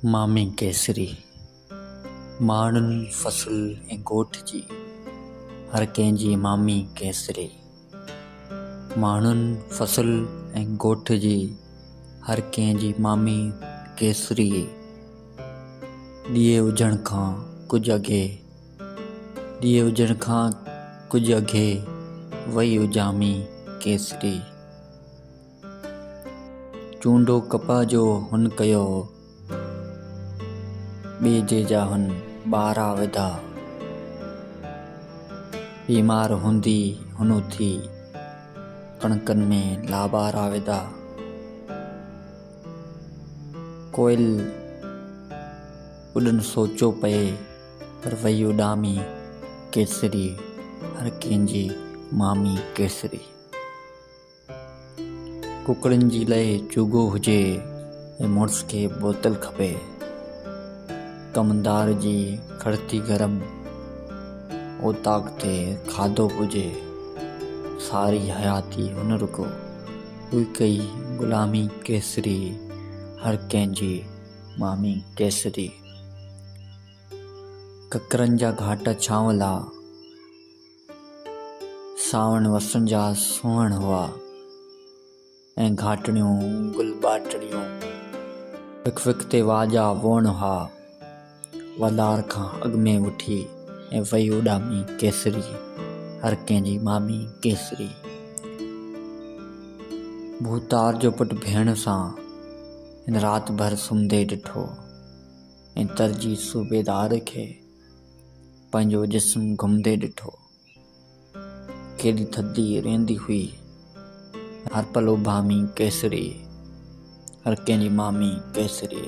मामी केसरी माण्हुनि फ़सुल ऐं ॻोठ जी हर कंहिंजी मामी केसरी। माण्हुनि फ़सुल ऐं ॻोठ जी हर कंहिंजी मामी केसरी। ॾीए हुजण खां कुझु अॻे वई उजामी केसरी। चूंडो कपह जो हुन कयो, ॿिए जा हुन ॿारहा विधा। बीमार हूंदी हुन थी, कणकनि में लाॿारा विधा। कोयल उॾनि सोचो पए, पर वई उॾामी केसरी। हर कंहिंजी मामी केसरी। कुकड़नि जी लहे चुगो हुजे ऐं मुड़ुस खे बोतल खपे। कमदार जी खड़ती गरम, ओताक ते खाधो पुजे। सारी हयाती हुन रुको, हुई कई ग़ुलामी केसरी। हर कंहिंजी मामी केसरी। ककरनि जा घाट छांवला, सावण वसण जा सुहिण हुआ। ऐं घाटड़ियूं गुल ॿाटड़ियूं, फिक फिक ते वाजा वोण हुआ। वलार खां अॻ में उठी ऐं वई उॾामी केसरी। हर कंहिंजी मामी केसरी। भूतार जो पुटु भेण सां हिन राति भर सुम्हंदे ॾिठो ऐं तरजी सूबेदार खे पंहिंजो जिस्म घुमंदे ॾिठो। केॾी थधी रहंदी हुई, हर पल उभामी केसरी। हर कंहिंजी मामी केसरी।